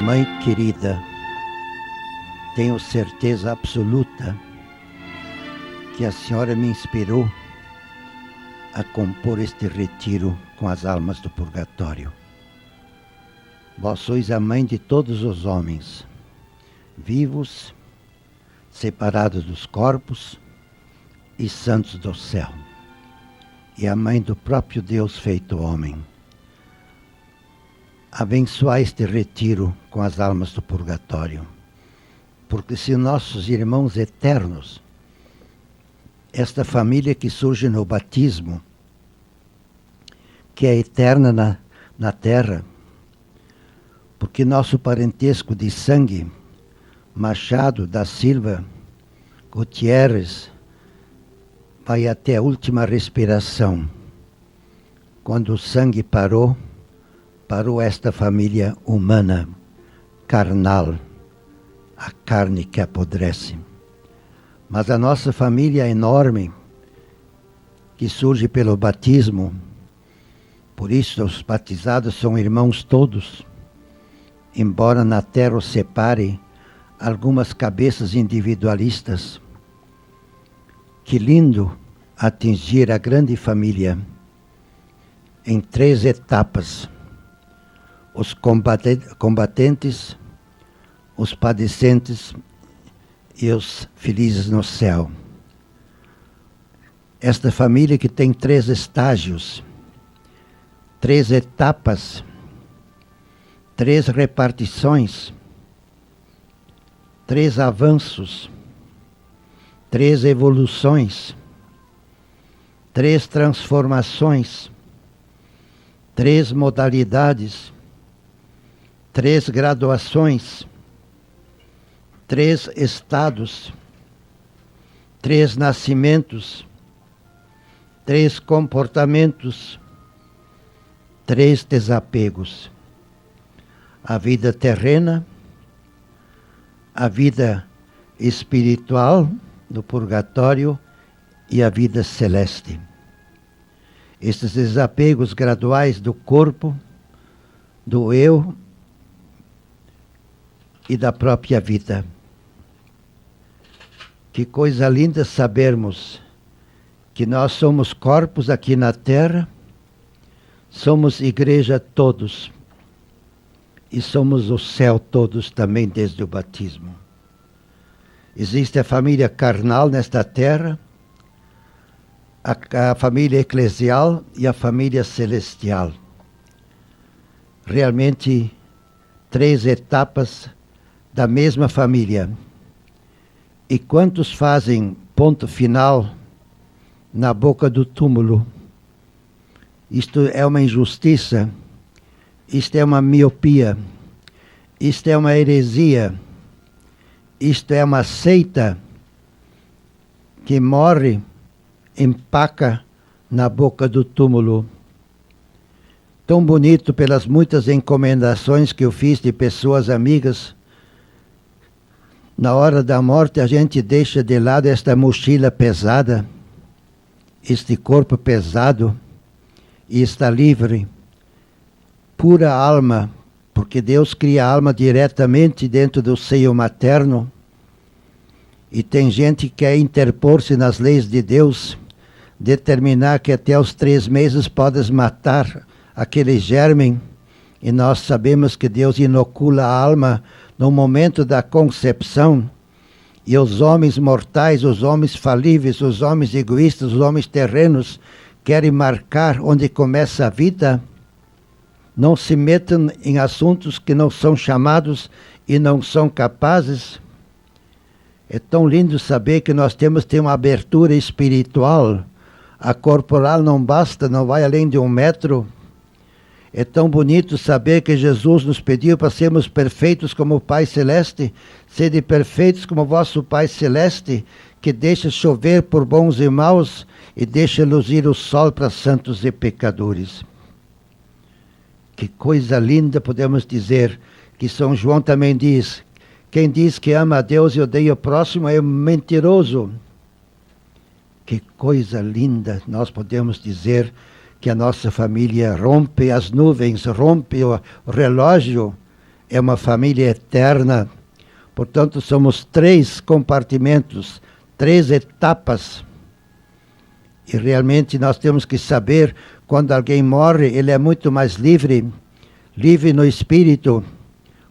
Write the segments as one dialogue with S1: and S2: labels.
S1: Mãe querida, tenho certeza absoluta que a senhora me inspirou a compor este retiro com as almas do purgatório. Vós sois a mãe de todos os homens, vivos, separados dos corpos e santos do céu, e a mãe do próprio Deus feito homem. Abençoai este retiro com as almas do purgatório, porque se nossos irmãos eternos, esta família que surge no batismo, que é eterna na terra, porque nosso parentesco de sangue, Machado, da Silva, Gutierrez, vai até a última respiração. Quando o sangue parou esta família humana, carnal, a carne que apodrece. Mas a nossa família enorme, que surge pelo batismo, por isso os batizados são irmãos todos, embora na terra os separe algumas cabeças individualistas. Que lindo atingir a grande família em 3 etapas: os combatentes, os padecentes e os felizes no céu. Esta família que tem 3 estágios, 3 etapas, 3 repartições, 3 avanços, 3 evoluções, 3 transformações, 3 modalidades, 3 graduações, 3 estados, 3 nascimentos, 3 comportamentos, 3 desapegos. A vida terrena, a vida espiritual do purgatório e a vida celeste. Estes desapegos graduais do corpo, do eu e da própria vida. Que coisa linda sabermos que nós somos corpos aqui na terra, somos igreja todos, e somos o céu todos também desde o batismo. Existe a família carnal nesta terra, a família eclesial e a família celestial. Realmente 3 etapas da mesma família. E quantos fazem ponto final na boca do túmulo? Isto é uma injustiça, isto é uma miopia, isto é uma heresia, isto é uma seita que morre, empaca na boca do túmulo. Tão bonito pelas muitas encomendações que eu fiz de pessoas amigas. Na hora da morte a gente deixa de lado esta mochila pesada, este corpo pesado, e está livre, pura alma, porque Deus cria a alma diretamente dentro do seio materno, e tem gente que quer interpor-se nas leis de Deus, determinar que até os 3 meses podes matar aquele germe, e nós sabemos que Deus inocula a alma no momento da concepção, e os homens mortais, os homens falíveis, os homens egoístas, os homens terrenos, querem marcar onde começa a vida. Não se metam em assuntos que não são chamados e não são capazes. É tão lindo saber que nós temos que ter uma abertura espiritual. A corporal não basta, não vai além de 1 metro. É tão bonito saber que Jesus nos pediu para sermos perfeitos como o Pai Celeste. Sede perfeitos como o vosso Pai Celeste, que deixa chover por bons e maus e deixa luzir o sol para santos e pecadores. Que coisa linda podemos dizer, que São João também diz: quem diz que ama a Deus e odeia o próximo é mentiroso. Que coisa linda nós podemos dizer que a nossa família rompe as nuvens, rompe o relógio, é uma família eterna. Portanto, somos 3 compartimentos, 3 etapas. E realmente nós temos que saber, quando alguém morre, ele é muito mais livre, livre no espírito.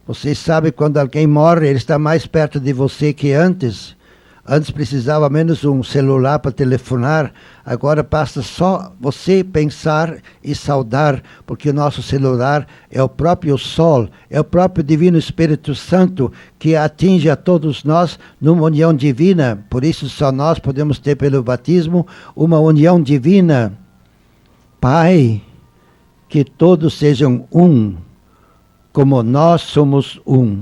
S1: Você sabe, quando alguém morre, ele está mais perto de você que antes. Antes precisava menos um celular para telefonar, agora basta só você pensar e saudar, porque o nosso celular é o próprio Sol, é o próprio Divino Espírito Santo que atinge a todos nós numa união divina. Por isso só nós podemos ter pelo batismo uma união divina. Pai, que todos sejam um, como nós somos um.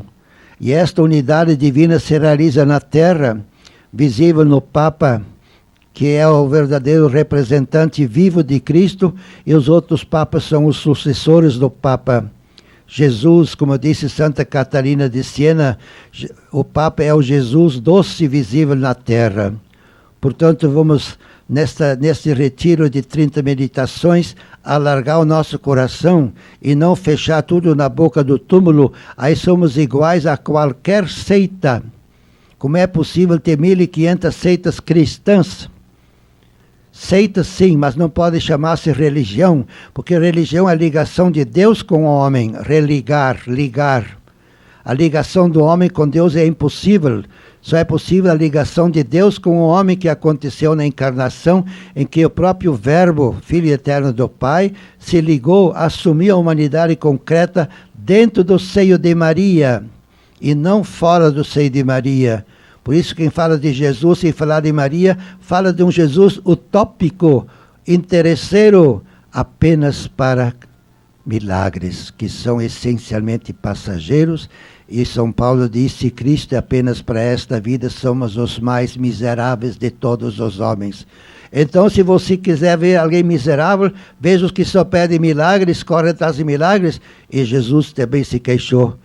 S1: E esta unidade divina se realiza na Terra, visível no Papa, que é o verdadeiro representante vivo de Cristo, e os outros papas são os sucessores do Papa. Jesus, como disse Santa Catarina de Siena, o Papa é o Jesus doce e visível na Terra. Portanto, vamos, neste retiro de 30 meditações, alargar o nosso coração e não fechar tudo na boca do túmulo. Aí somos iguais a qualquer seita. Como é possível ter 1.500 seitas cristãs? Seitas sim, mas não pode chamar-se religião, porque religião é a ligação de Deus com o homem, ligar. A ligação do homem com Deus é impossível. Só é possível a ligação de Deus com o homem, que aconteceu na encarnação, em que o próprio Verbo, Filho eterno do Pai, se ligou, assumiu a humanidade concreta dentro do seio de Maria e não fora do seio de Maria. Por isso, quem fala de Jesus, sem falar de Maria, fala de um Jesus utópico, interesseiro, apenas para milagres, que são essencialmente passageiros. E São Paulo disse: Cristo é apenas para esta vida, somos os mais miseráveis de todos os homens. Então, se você quiser ver alguém miserável, veja os que só pedem milagres, correm atrás de milagres. E Jesus também se queixou: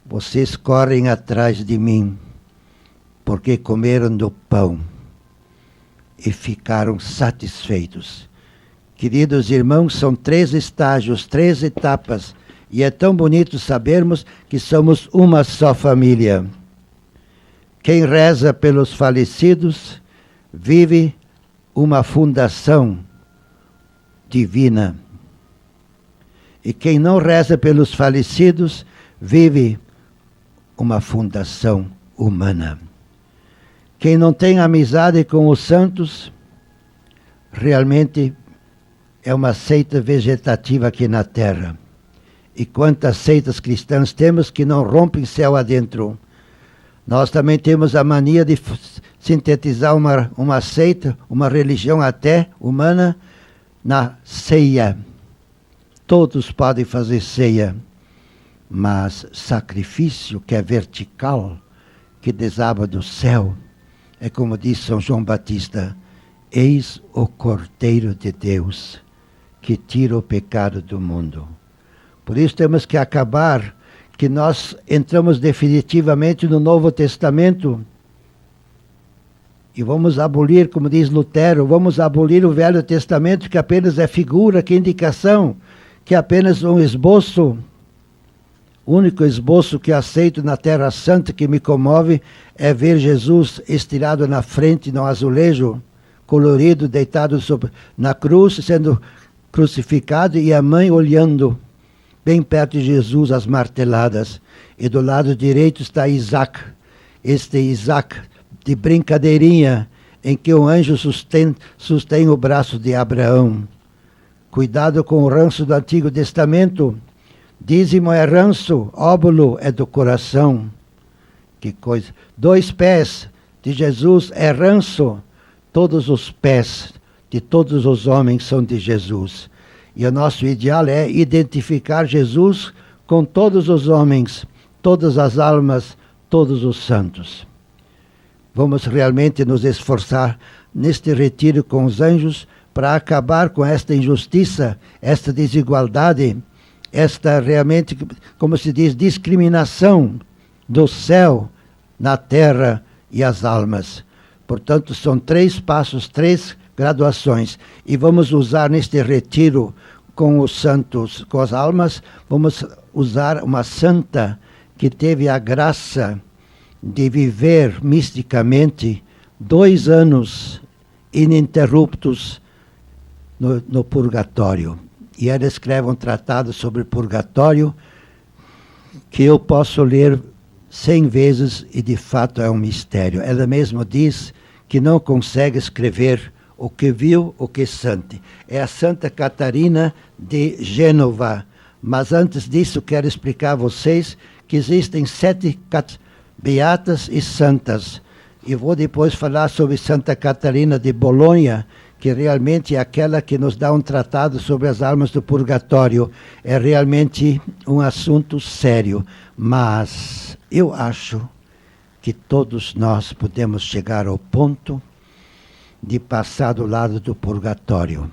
S1: vocês correm atrás de mim, porque comeram do pão e ficaram satisfeitos. Queridos irmãos, são 3 estágios, 3 etapas, e é tão bonito sabermos que somos uma só família. Quem reza pelos falecidos vive uma fundação divina. E quem não reza pelos falecidos vive uma fundação humana. Quem não tem amizade com os santos, realmente é uma seita vegetativa aqui na Terra. E quantas seitas cristãs temos que não rompem céu adentro. Nós também temos a mania de sintetizar uma seita, uma religião até humana, na ceia. Todos podem fazer ceia, mas sacrifício que é vertical, que desaba do céu, é como diz São João Batista: eis o Cordeiro de Deus, que tira o pecado do mundo. Por isso temos que acabar, que nós entramos definitivamente no Novo Testamento, e vamos abolir, como diz Lutero, vamos abolir o Velho Testamento, que apenas é figura, que é indicação, que é apenas um esboço. O único esboço que aceito na Terra Santa, que me comove, é ver Jesus estirado na frente, no azulejo, colorido, deitado na cruz, sendo crucificado, e a mãe olhando, bem perto de Jesus, as marteladas. E do lado direito está Isaac, este Isaac de brincadeirinha, em que o anjo sustém o braço de Abraão. Cuidado com o ranço do Antigo Testamento. Dízimo é ranço, óbolo é do coração. Que coisa. 2 pés de Jesus é ranço. Todos os pés de todos os homens são de Jesus. E o nosso ideal é identificar Jesus com todos os homens, todas as almas, todos os santos. Vamos realmente nos esforçar neste retiro com os anjos para acabar com esta injustiça, esta desigualdade, esta realmente, como se diz, discriminação do céu na terra e as almas. Portanto, são 3 passos, 3 graduações. E vamos usar neste retiro com os santos, com as almas, vamos usar uma santa que teve a graça de viver misticamente 2 anos ininterruptos no purgatório. E ela escreve um tratado sobre purgatório que eu posso ler 100 vezes e de fato é um mistério. Ela mesma diz que não consegue escrever o que viu, o que sente. É a Santa Catarina de Gênova. Mas antes disso, quero explicar a vocês que existem 7 beatas e santas. E vou depois falar sobre Santa Catarina de Bolonha, que realmente é aquela que nos dá um tratado sobre as almas do purgatório. É realmente um assunto sério. Mas eu acho que todos nós podemos chegar ao ponto de passar do lado do purgatório.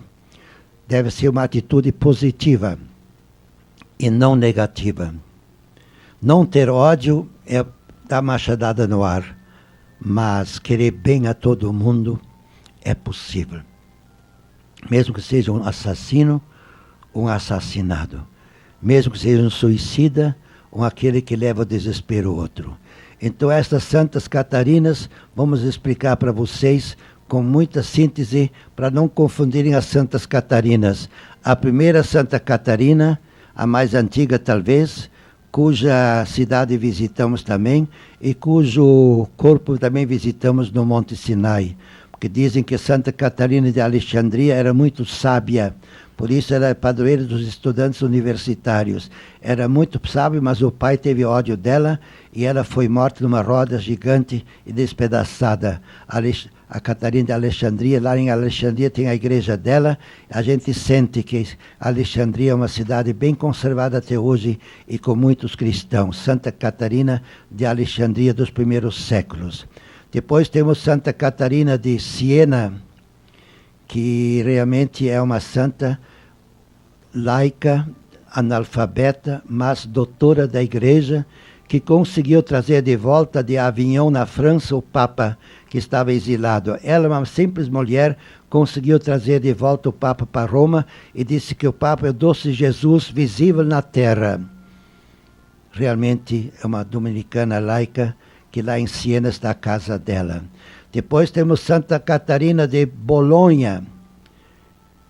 S1: Deve ser uma atitude positiva e não negativa. Não ter ódio é dar machadada no ar, mas querer bem a todo mundo é possível. Mesmo que seja um assassino, um assassinado. Mesmo que seja um suicida, ou aquele que leva ao desespero outro. Então, estas Santas Catarinas, vamos explicar para vocês com muita síntese, para não confundirem as Santas Catarinas. A primeira Santa Catarina, a mais antiga talvez, cuja cidade visitamos também, e cujo corpo também visitamos no Monte Sinai. Porque dizem que Santa Catarina de Alexandria era muito sábia, por isso ela é padroeira dos estudantes universitários. Era muito sábia, mas o pai teve ódio dela e ela foi morta numa roda gigante e despedaçada. A Catarina de Alexandria, lá em Alexandria tem a igreja dela. A gente sente que Alexandria é uma cidade bem conservada até hoje e com muitos cristãos. Santa Catarina de Alexandria dos primeiros séculos. Depois temos Santa Catarina de Siena, que realmente é uma santa laica, analfabeta, mas doutora da igreja, que conseguiu trazer de volta de Avignon, na França, o Papa que estava exilado. Ela, uma simples mulher, conseguiu trazer de volta o Papa para Roma e disse que o Papa é o doce Jesus visível na terra. Realmente é uma dominicana laica, que lá em Siena está a casa dela. Depois temos Santa Catarina de Bolonha,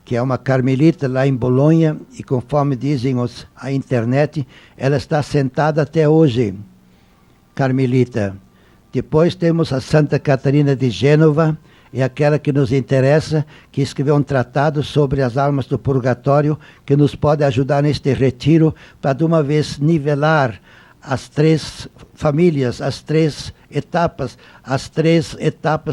S1: que é uma carmelita lá em Bolonha, e conforme dizem a internet, ela está sentada até hoje, carmelita. Depois temos a Santa Catarina de Gênova, é aquela que nos interessa, que escreveu um tratado sobre as almas do purgatório, que nos pode ajudar neste retiro, para de uma vez nivelar as 3 famílias, as 3 etapas,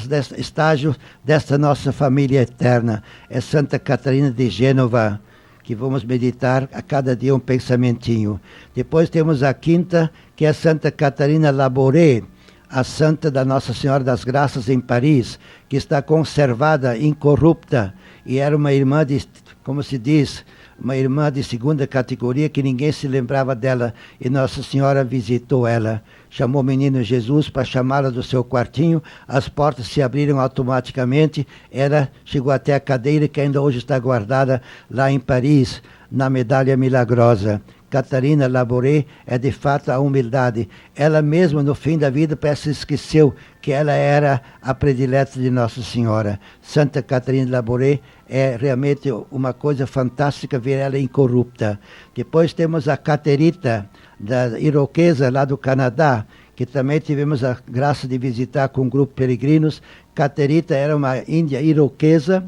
S1: deste estágio desta nossa família eterna. É Santa Catarina de Gênova, que vamos meditar a cada dia um pensamentinho. Depois temos a 5ª, que é Santa Catarina Labouré, a santa da Nossa Senhora das Graças em Paris, que está conservada, incorrupta, e era uma irmã de, como se diz, uma irmã de 2ª categoria, que ninguém se lembrava dela, e Nossa Senhora visitou ela, chamou o menino Jesus para chamá-la do seu quartinho, as portas se abriram automaticamente, ela chegou até a cadeira que ainda hoje está guardada lá em Paris, na Medalha Milagrosa. Catarina Labouré é de fato a humildade. Ela mesma, no fim da vida, parece que esqueceu que ela era a predileta de Nossa Senhora. Santa Catarina Labouré é realmente uma coisa fantástica ver ela incorrupta. Depois temos a Caterita, da Iroquesa, lá do Canadá, que também tivemos a graça de visitar com um grupo de peregrinos. Caterita era uma índia iroquesa,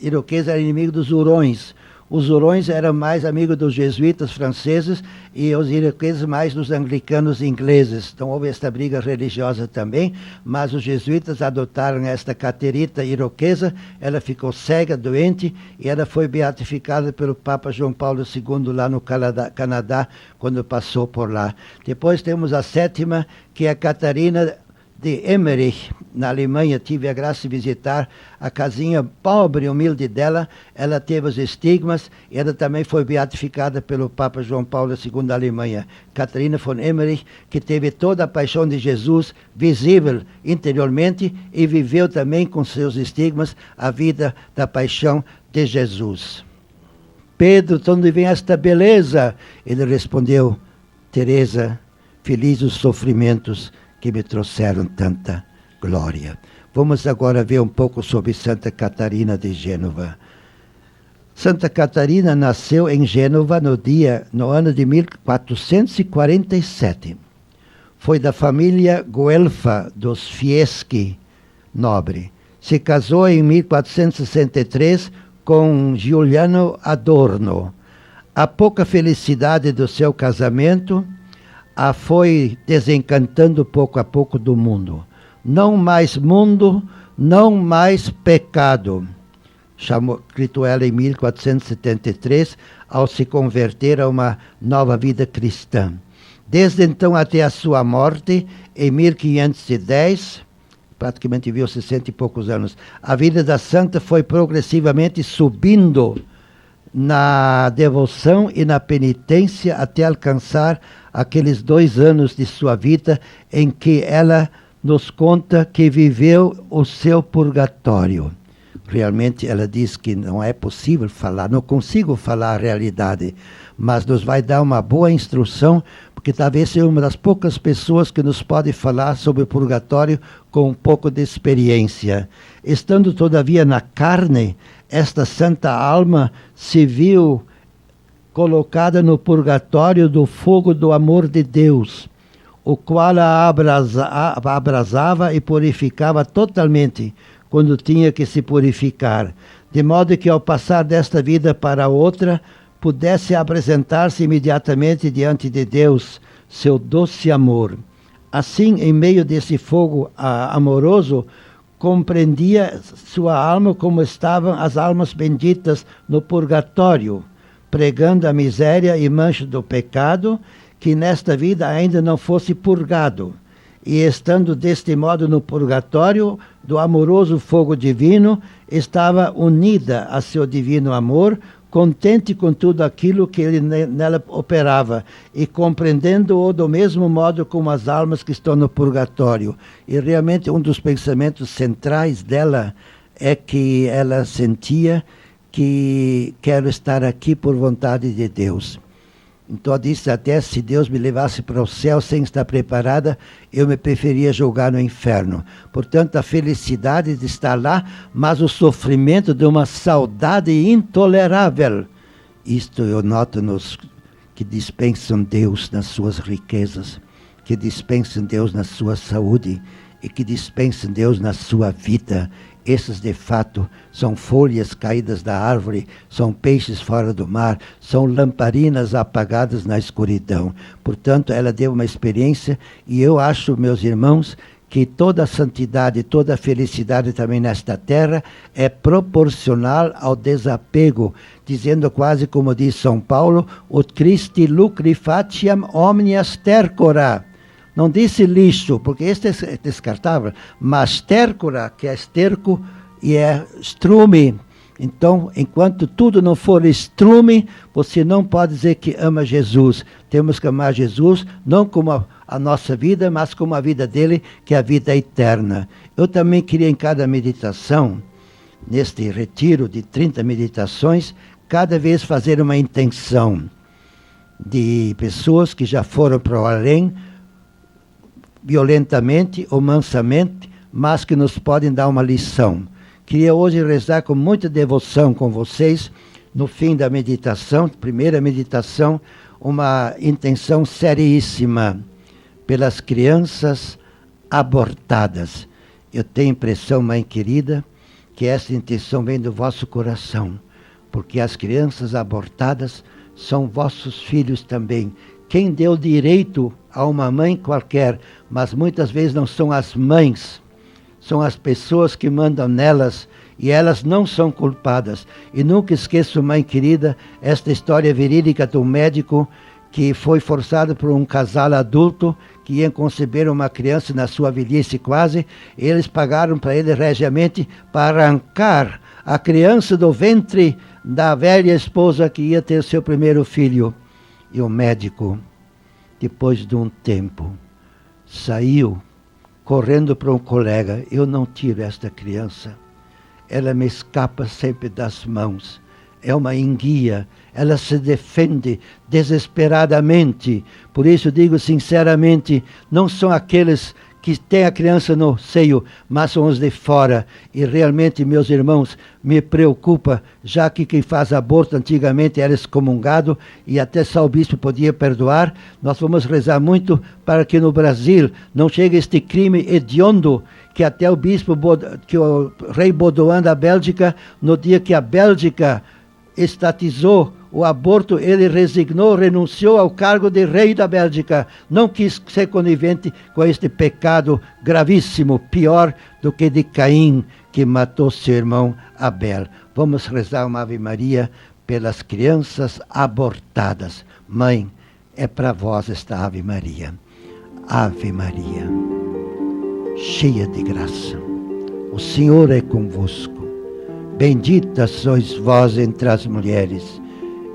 S1: iroquesa era inimiga dos Hurões. Os Hurões eram mais amigos dos jesuítas franceses e os iroqueses mais dos anglicanos ingleses. Então houve esta briga religiosa também, mas os jesuítas adotaram esta Caterita iroquesa, ela ficou cega, doente, e ela foi beatificada pelo Papa João Paulo II lá no Canadá, quando passou por lá. Depois temos a 7ª, que é a Catarina de Emmerich, na Alemanha. Tive a graça de visitar a casinha pobre e humilde dela. Ela teve os estigmas e ela também foi beatificada pelo Papa João Paulo II da Alemanha. Catarina von Emmerich, que teve toda a paixão de Jesus visível interiormente e viveu também com seus estigmas a vida da paixão de Jesus. Pedro, de onde vem esta beleza? Ele respondeu, Teresa, felizes os sofrimentos que me trouxeram tanta glória. Vamos agora ver um pouco sobre Santa Catarina de Gênova. Santa Catarina nasceu em Gênova no ano de 1447. Foi da família Guelfa dos Fieschi, nobre. Se casou em 1463 com Giuliano Adorno. A pouca felicidade do seu casamento a foi desencantando pouco a pouco do mundo. Não mais mundo, não mais pecado. Escrito ela em 1473, ao se converter a uma nova vida cristã. Desde então até a sua morte, em 1510, praticamente viveu 60 e poucos anos, a vida da santa foi progressivamente subindo na devoção e na penitência até alcançar aqueles 2 anos de sua vida em que ela nos conta que viveu o seu purgatório. Realmente ela diz que não é possível falar, não consigo falar a realidade, mas nos vai dar uma boa instrução, porque talvez seja uma das poucas pessoas que nos pode falar sobre o purgatório com um pouco de experiência. Estando todavia na carne, esta santa alma se viu colocada no purgatório do fogo do amor de Deus, o qual a abrasava e purificava totalmente, quando tinha que se purificar, de modo que ao passar desta vida para outra, pudesse apresentar-se imediatamente diante de Deus, seu doce amor. Assim, em meio desse fogo amoroso, compreendia sua alma como estavam as almas benditas no purgatório, pregando a miséria e mancha do pecado, que nesta vida ainda não fosse purgado. E estando deste modo no purgatório, do amoroso fogo divino, estava unida a seu divino amor, contente com tudo aquilo que ele nela operava, e compreendendo-o do mesmo modo como as almas que estão no purgatório. E realmente um dos pensamentos centrais dela é que ela sentia que quero estar aqui por vontade de Deus. Então disse até, se Deus me levasse para o céu sem estar preparada, eu me preferia jogar no inferno. Portanto, a felicidade de estar lá, mas o sofrimento de uma saudade intolerável. Isto eu noto nos que dispensam Deus nas suas riquezas, que dispensam Deus na sua saúde e que dispensam Deus na sua vida. Esses, de fato, são folhas caídas da árvore, são peixes fora do mar, são lamparinas apagadas na escuridão. Portanto, ela deu uma experiência, e eu acho, meus irmãos, que toda a santidade, toda a felicidade também nesta terra é proporcional ao desapego, dizendo quase como diz São Paulo, ut Christi lucri faciam omnias tercora. Não disse lixo, porque este é descartável, mas tércora, que é esterco, e é estrume. Então, enquanto tudo não for estrume, você não pode dizer que ama Jesus. Temos que amar Jesus, não como a nossa vida, mas como a vida dele, que é a vida eterna. Eu também queria, em cada meditação, neste retiro de 30 meditações, cada vez fazer uma intenção de pessoas que já foram para o além, violentamente ou mansamente, mas que nos podem dar uma lição. Queria hoje rezar com muita devoção com vocês, no fim da meditação, primeira meditação, uma intenção seríssima pelas crianças abortadas. Eu tenho impressão, mãe querida, que essa intenção vem do vosso coração, porque as crianças abortadas são vossos filhos também. Quem deu direito a uma mãe qualquer, mas muitas vezes não são as mães, são as pessoas que mandam nelas, e elas não são culpadas. E nunca esqueço, mãe querida, esta história verídica de um médico que foi forçado por um casal adulto que ia conceber uma criança na sua velhice quase. Eles pagaram para ele regiamente para arrancar a criança do ventre da velha esposa que ia ter seu primeiro filho. E o médico, depois de um tempo, saiu correndo para um colega. Eu não tiro esta criança. Ela me escapa sempre das mãos. é uma enguia, ela se defende desesperadamente. Por isso digo sinceramente, não são aqueles que têm a criança no seio, mas são os de fora. E realmente, meus irmãos, me preocupa, já que quem faz aborto antigamente era excomungado e até só o bispo podia perdoar. Nós vamos rezar muito para que no Brasil não chegue este crime hediondo, que até o bispo, que o rei Baudouin da Bélgica, no dia que a Bélgica estatizou o aborto, ele resignou, renunciou ao cargo de rei da Bélgica. Não quis ser conivente com este pecado gravíssimo, pior do que de Caim, que matou seu irmão Abel. Vamos rezar uma Ave Maria pelas crianças abortadas. Mãe, é para vós esta Ave Maria. Ave Maria, cheia de graça, o Senhor é convosco. Bendita sois vós entre as mulheres,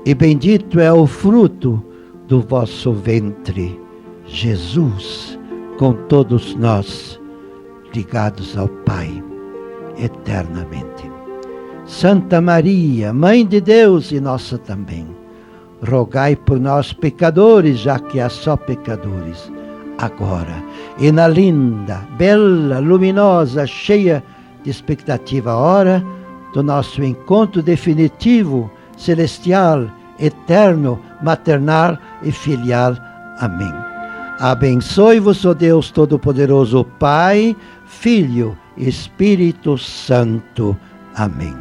S1: e bendito é o fruto do vosso ventre, Jesus, com todos nós, ligados ao Pai, eternamente. Santa Maria, Mãe de Deus e nossa também, rogai por nós pecadores, já que há só pecadores, agora e na linda, bela, luminosa, cheia de expectativa hora do nosso encontro definitivo, celestial, eterno, maternal e filial. Amém. Abençoe-vos, ó Deus Todo-Poderoso, Pai, Filho e Espírito Santo. Amém.